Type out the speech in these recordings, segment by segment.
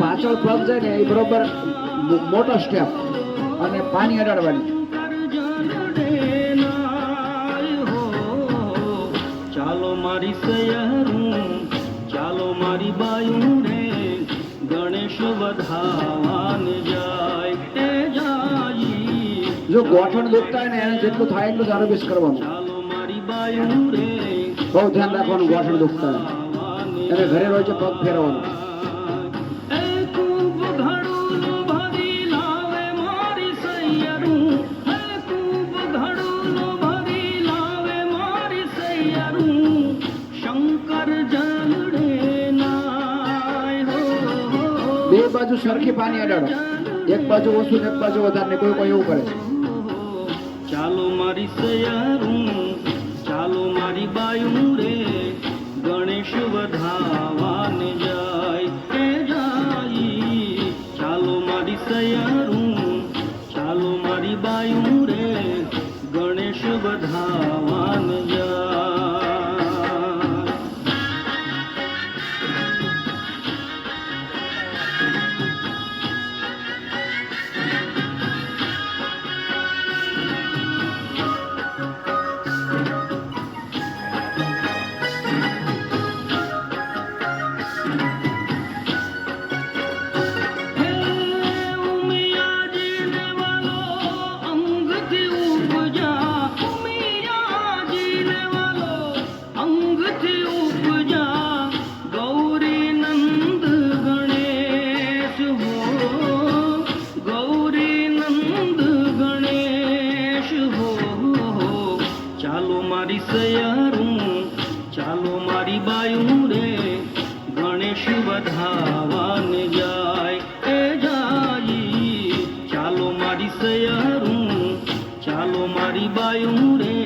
પાછળ પગ જાય ને એ બરોબર મોટો સ્ટેપ અને પાણી અડાડવાની. ચાલો મારી સૈયારું, ચાલો મારી બાયું રે, ગણેશ વધાવાને જાય. જો ગોઠણ દુખતા હોય ને એને જેટલું થાય એટલું જ આરોગ્ય કરવાનું. ચાલો મારી બાયું રે, બહુ ધ્યાન રાખવાનું. ગોઠણ દુખતા હોય એને ઘરે રોજ પગ ફેરવાનું. બે બાજુ સરખી પાણી અડાડો. એક બાજુ ઓછું એક બાજુ વધારે. કોઈ કોઈ એવું કરે છે. ચાલો મારી સૈયારું, ચાલો મારી બાયું રે, ગણેશ વધાવાને જાય. ચાલો મારી સૈયારું, ચાલો મારી બાયું રે, ગણેશ વધાવાને જાય. ચાલો મારી સૈયારું, ચાલો મારી બાયું રે, ગણેશ વધાવાને જાય. ચાલો મારી સૈયારું, ચાલો મારી બાયું રે,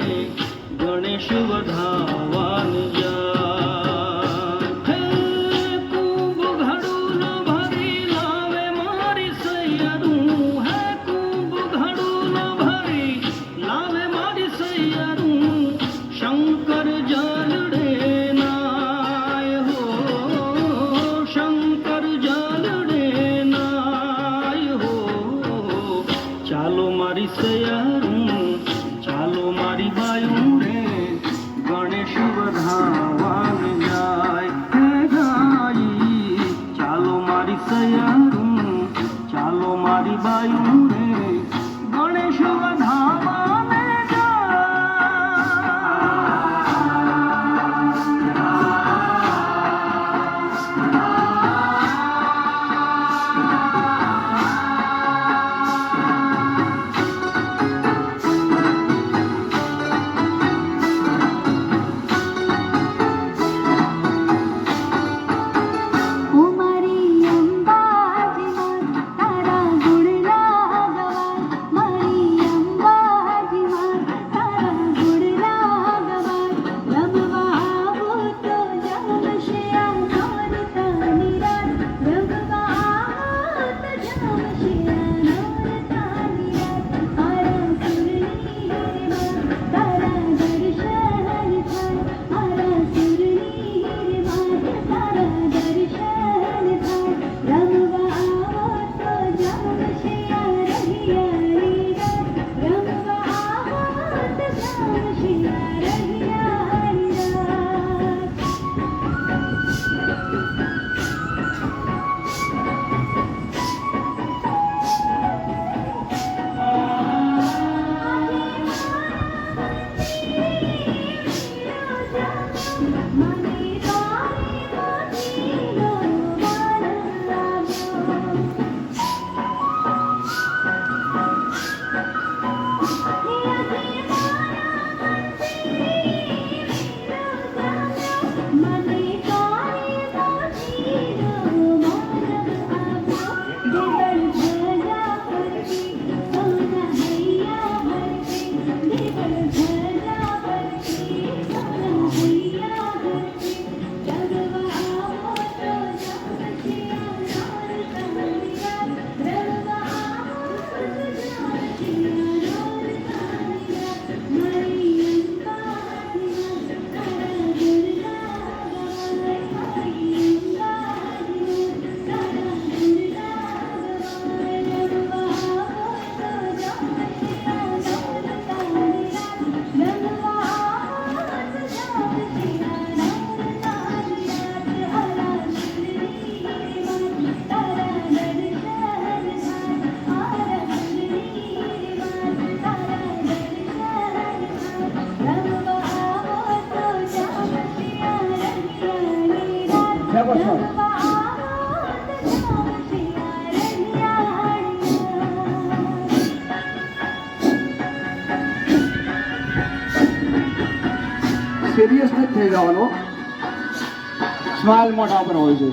ગણેશ વધાવાને જાય. શંકર જલડે નાય હો, શંકર જલડે નાય હો. ચાલો મારી સૈયારું, ચાલો મારી બાયું રે, ગણેશ વધાવાને જાય. ચાલો મારી સૈયારું, ચાલો મારી બાયું રે, ગણેશ વધાવાને પાછળ સિરિયસ નથી થઈ જવાનો, સ્માઇલ મોઢા પર હોય છે.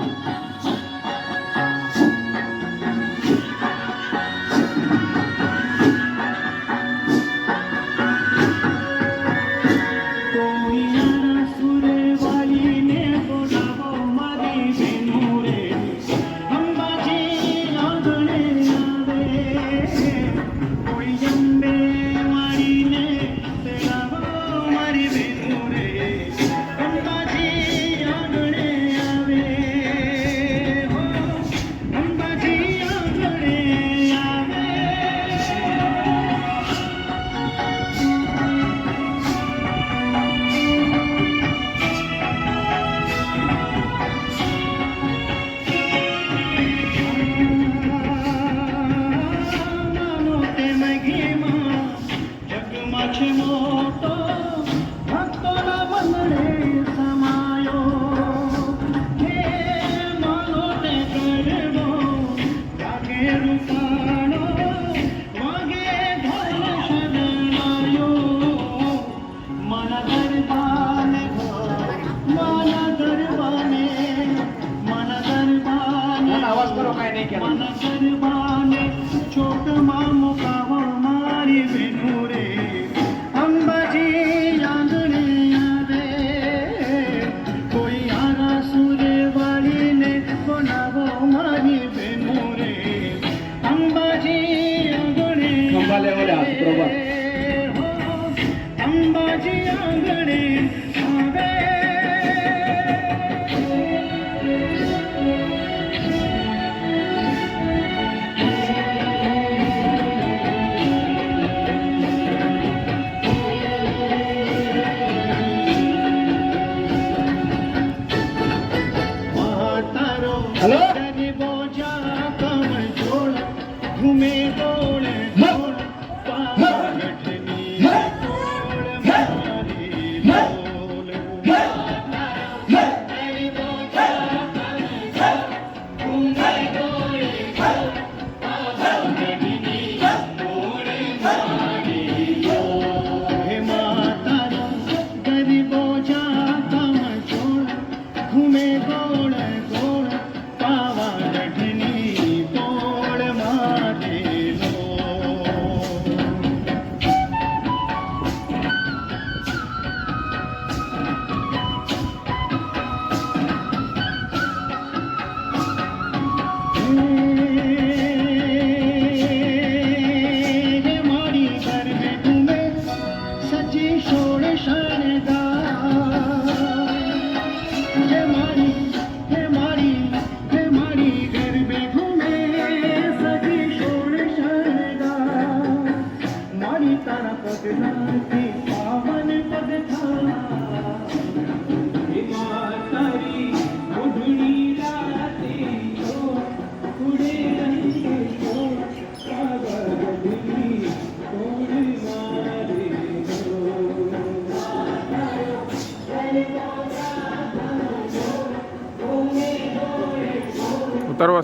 ઉતરવા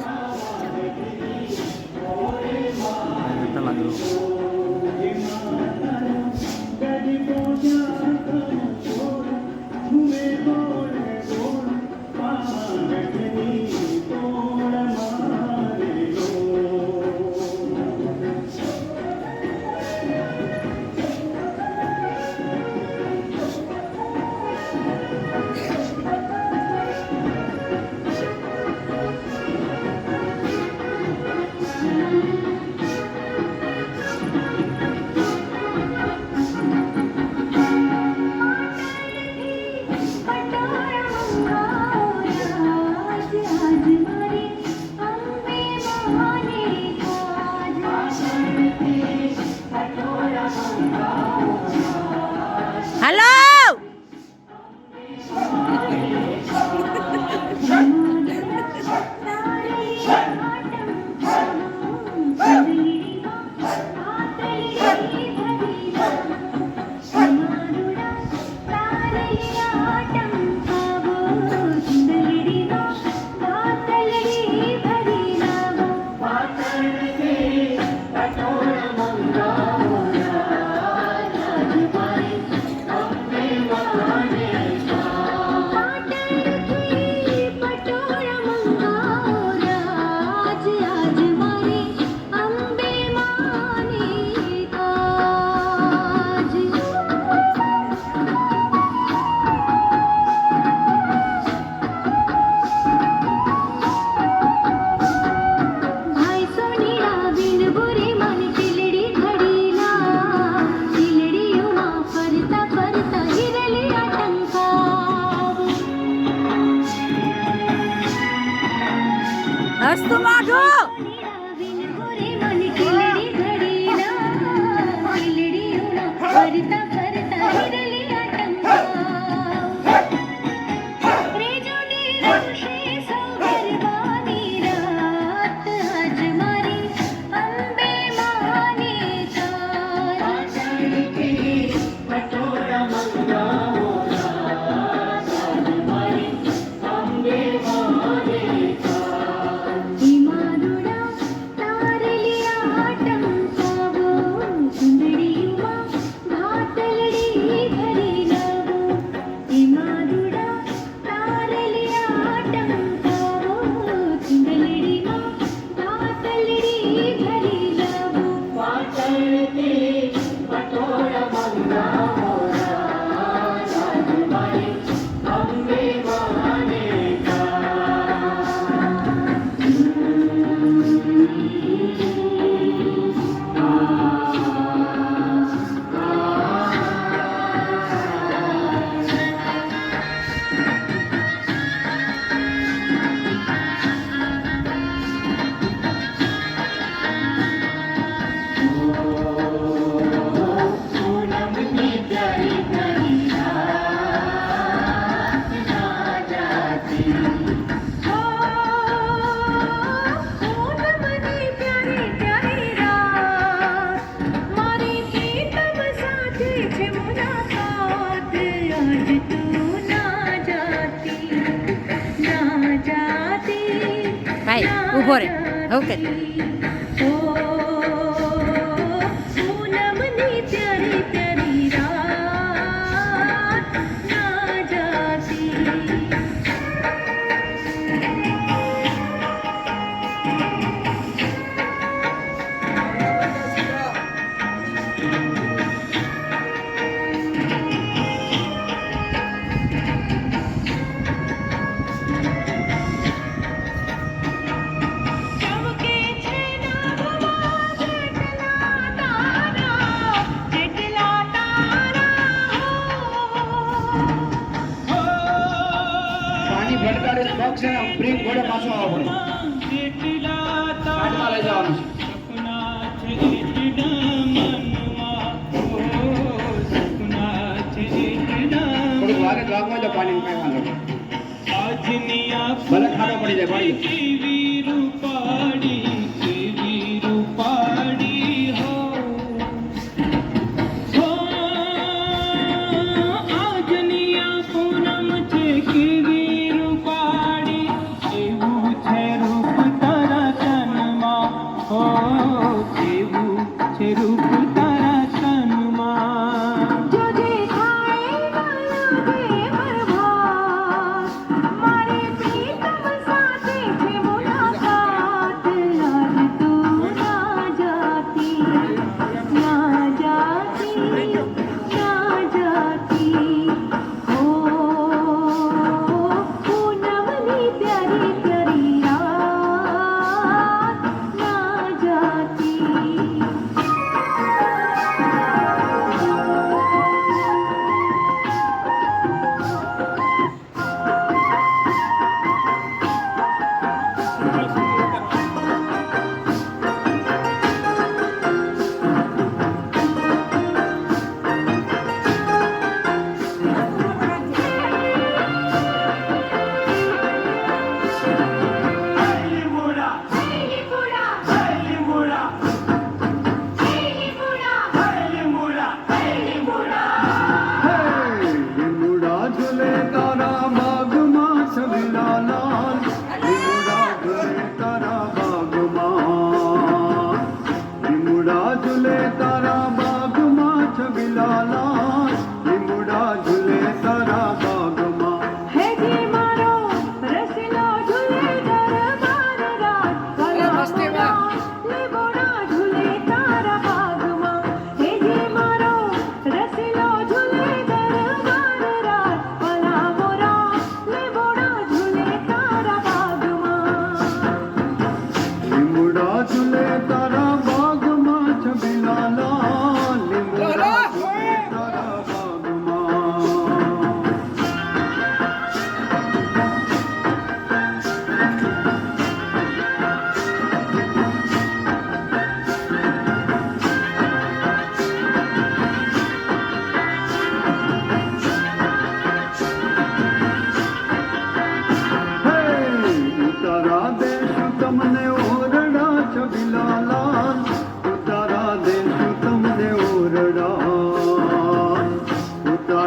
મસ્ત માઠું ભાઈ ઊભો રે હવે કે પાણી ભટકાડે છે પગ છે ને બ્રેક ઘોડે પાછો આવવો પડે સાઈડમાં લઈ જવાનું છે થોડીક વાગે તો આગમાં જો પાણી કઈ વાંધો ભલે ખાડો પડી જાય પાડી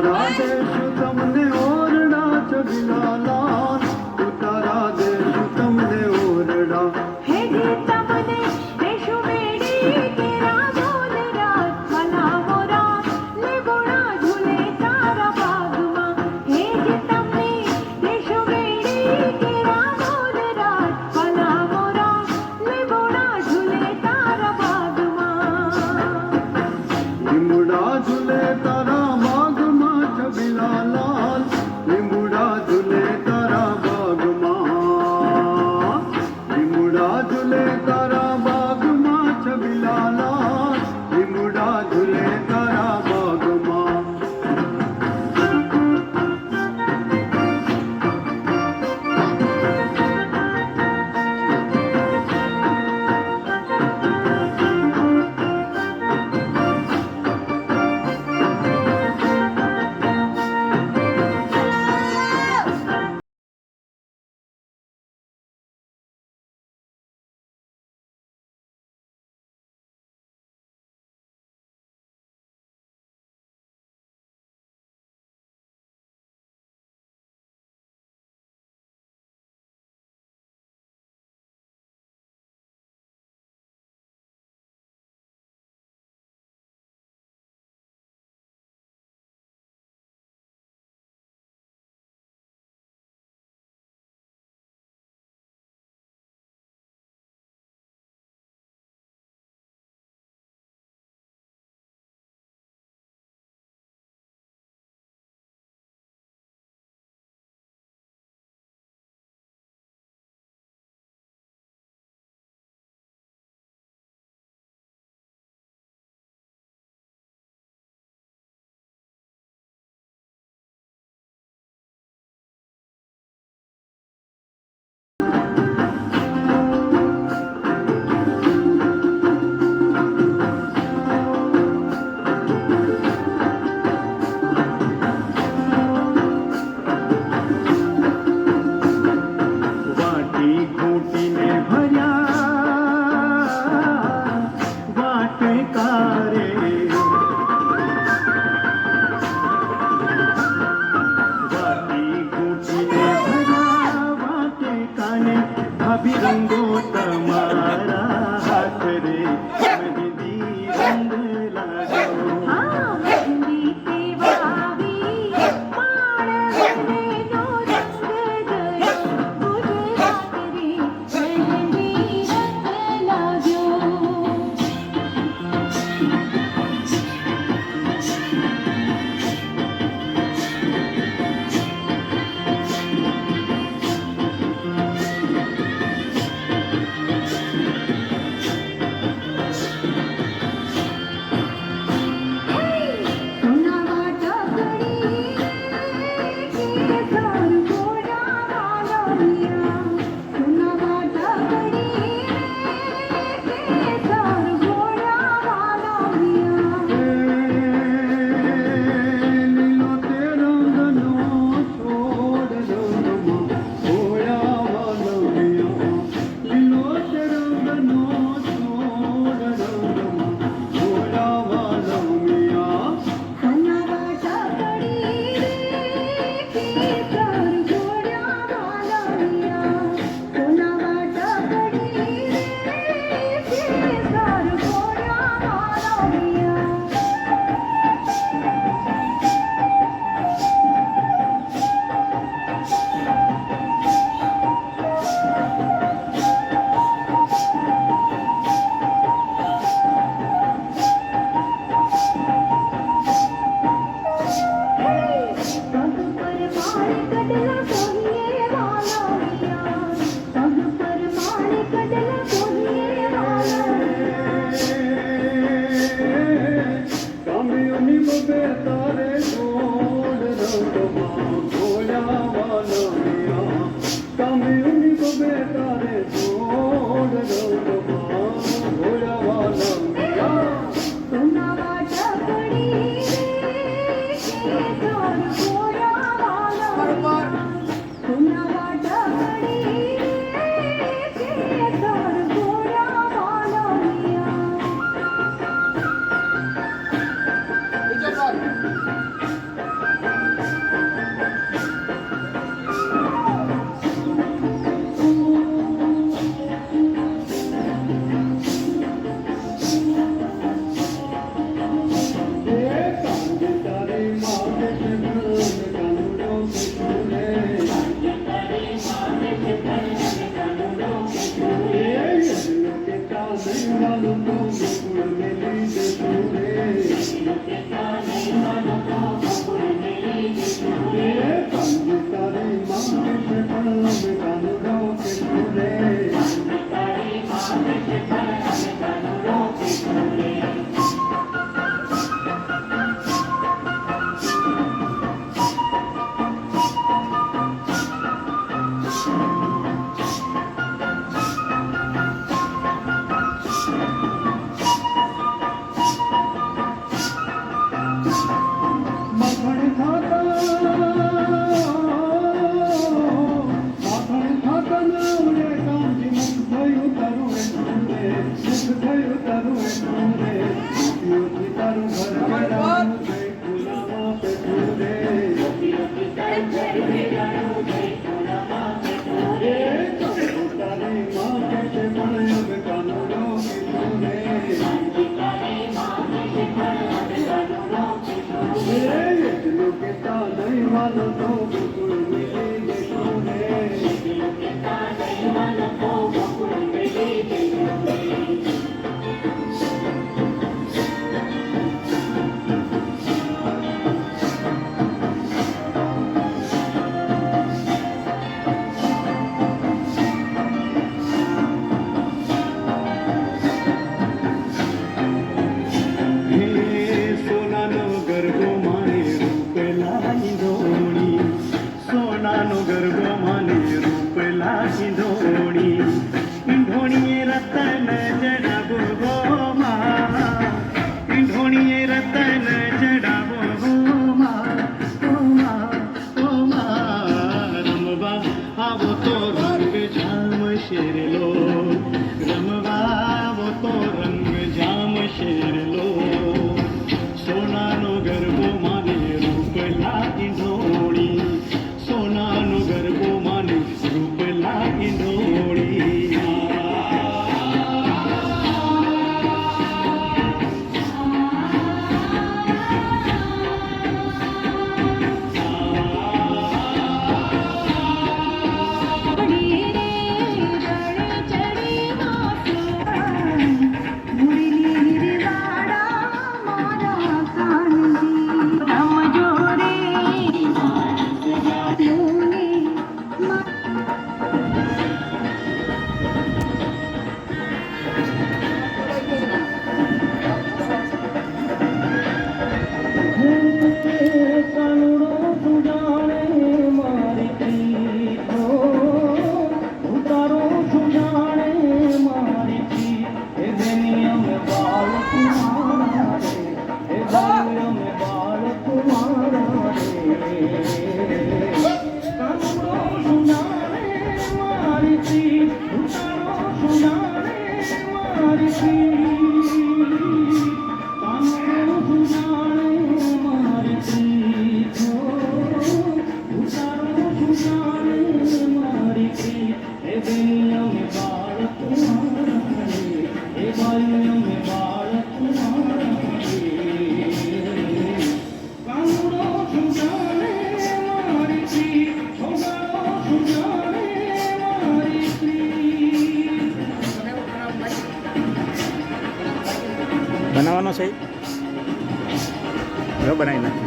ઉતારા દેશું તમને ઓરડા છબીલા લાલ, ઉતારા દેશું તમને ઓરડા. હેડી તમને દેશું વેડી કેરા બોલ રાત મનાવો રાત લેગોડા ઝૂલે તારા બાગમાં. હેડી તમને દેશું વેડી કેરા બોલ રાત મનાવો રાત લેગોડા ઝૂલે તારા બાગમાં. લીમડા ઝૂલે તારા બાગમાં છબીલા લાલ, લીમડા ઝૂલે તારા બાગમાં, લીમડા ઝૂલે તારા બાગમાં છબીલા લાલ, લીમડા ઝૂલે તારા બાગમાં. વાટી ઘૂંટીને ભર્યા વાટકારે, વાટી ઘૂંટીને ભર્યા વાટકાને, ભાભી રંગો તમારા હાથ રે, મહેંદી રંગ લાગ્યો. હા મહેંદી સેવાવી માળવને નો રંગ ગયો, ગુજરાત રે મહેંદી રંગ લાગ્યો. સોના વાટકડી કેસર ગોરા વાલોમિયા, સોના વાટકડી કેસર ગોરા વાલોમિયા. લીલો તે રંગનો છોડ રંગમાં ઘોડા વાલમિયા, લીલો તે રંગનો છોડ રંગમાં ઘોડા વાલમિયા. સોના વાટકડી કેસર ગોરા વાલોમિયા, સોના વાટકડી કેસર ગોરા વાલોમિયા. પગ પર માળ કડલા કોહીએ વાલોમિયા, પગ પર માળ કડલા કોહીએ વાલોમિયા. કામિયોની બબે તારે છોડ રંગમાં ઘોડા વાલમિયા, કામિયોની બબે તારે છોડ રંગમાં ઘોડા વાલમિયા. સોના વાટકડી કેસર ગોરા વાલોમિયા, સોના વાટકડી કેસર ગોરા વાલોમિયા. બીજો પર કેતા નહીં માનો તો ગોકુળ મેલી જઈશું રે સોનાનો ગરબો માને રૂપેલા ઈંધોણી સોનાનો ગરબો માને રૂપેલા ઈંધોણી ઈંધોણીએ રતન જડાવો ગોમાં ઈંધોણીએ રતન જડાવો ગોમાં રમવા આવો તો રંગ જામ શેરલો રમવા આવો તો રંગ જામ શેરલો સોનાનો ગરબો માને રૂપલા ઈંધોણી સોનાનો ગરબો માને રૂપલા ઈંધોણી પડી રે રણે ચડી માથે મુરલી ગિરવાડા મારા કાનજી રમજો રે લોને કાનુડો સુજાણે મારી પ્રીતો ઉતારો સુજાણે મારી પ્રીત એ બેની અમે બાળક મારા રે એ બેની અમે બાળક મારા રે કાનુડો સુજાણે મારી પ્રીત ઉતારો સુજાણે મારી પ્રીત કાનુડો સુજાણે મારી પ્રીત ઉતારો સુજાણે મારી પ્રીત એ બેની અમે બાળક મારા રે એ બાઈ અમે બાળક મારા રે કાનુડો સુજાણે મારી પ્રીત છોકરો સુજાણે મારી પ્રીત બનાવવાનો છે હવે બનાવી નાખ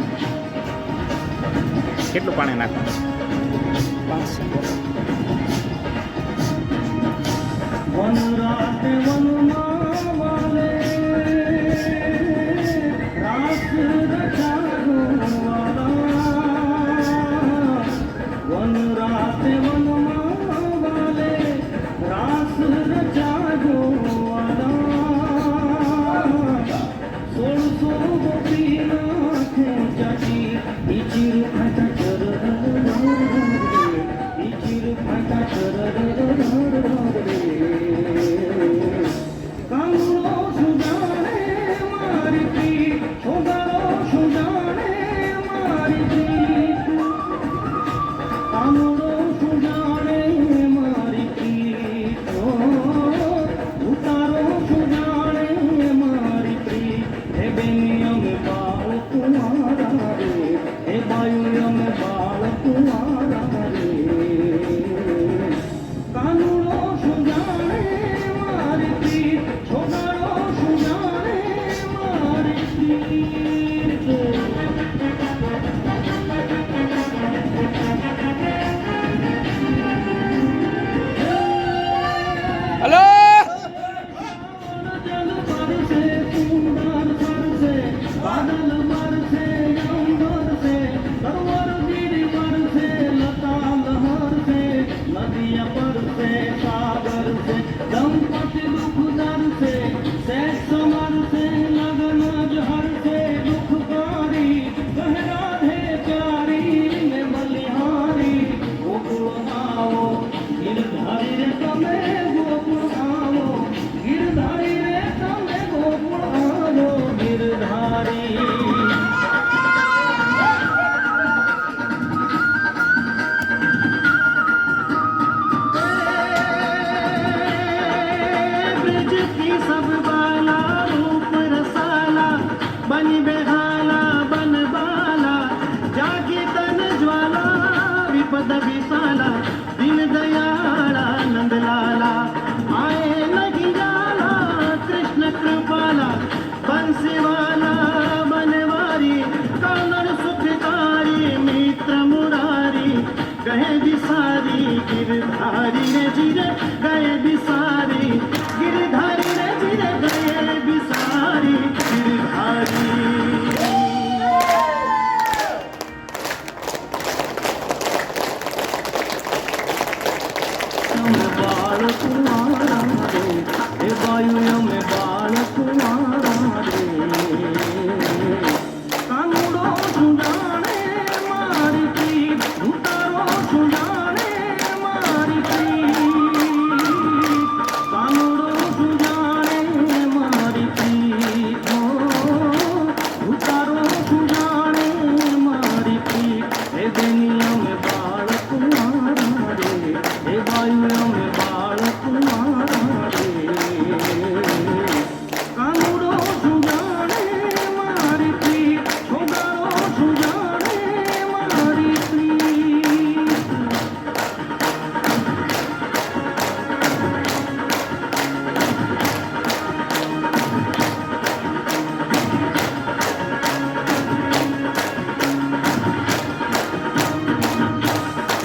કેટલું પાણી નાખવાનું વન રાતે વનમાં વાલે રાસ રચાગોવાળા વન રાતે વનમાં વાલે રાસ રચાગોવાળા 1600 ગોપીના ખેંચાતી ઈ ચીર ફાટા ઈ ચીર ફાટા કાનુડો સુજાણે મારી પ્રીત છોકરો સુજાણે મારી પ્રીત કાનુડો સુજાણે મારી પ્રીત ઉતારો સુજાણે મારી પ્રીત એ બેની અમે બાળક મારા રે એ બાયું અમે બાળક મારા રે કાનુડો સુજાણે મારી પ્રીત છોકરો સુજાણે મારી પ્રીત હલો જલ બરસે સુંદર બરસે બાદલ બરસે અંબર से सरोवर गिरी बरसे लता लहर त्यागी तन ज्वाला विपद विसाला दीन दयाळा नंदलाला आए नहीं जाला कृष्ण कृपाला बंसीवाला बनवारी कानन सुखकारी मित्र मुरारी गए बिसारी गिरधारी रे जिरे गए बिसारी गिरधारी रे जिरे गए बिसारी गिरधारी में बाल तुम्हारा रे हे वायु में बाल तुम्हारा रे कानूड़ो सुजाने मारी प्रीत उतारो सुजाने मारी प्रीत कानूड़ो सुजाने मारी प्रीत हो उतारो सुजाने मारी प्रीत हे दुनिया में बाल तुम्हारा रे हे वायु में बाल तुम्हारा रे कानूड़ो सुजाने मारी प्रीत छोगारो सुजाने मारी प्रीत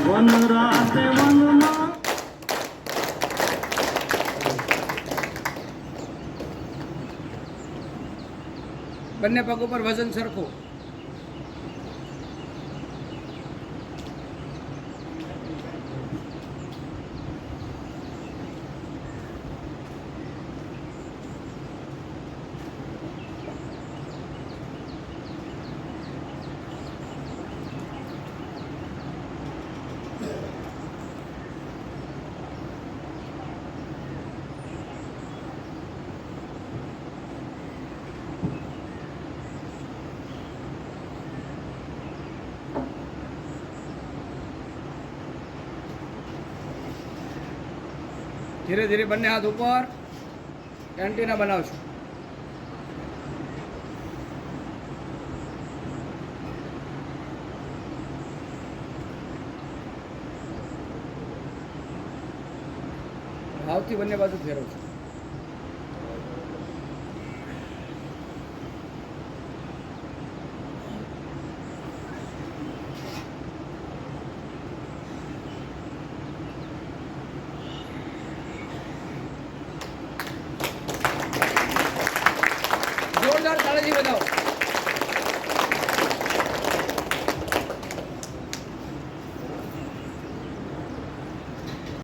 वन राते वन माँ બંને પગ ઉપર વજન સરખું. ધીરે ધીરે બંને હાથ ઉપર એન્ટીના બનાવશું. ભાવથી બંને બાજુ ફેરવશું. જોરદાર તાળીથી બતાવો.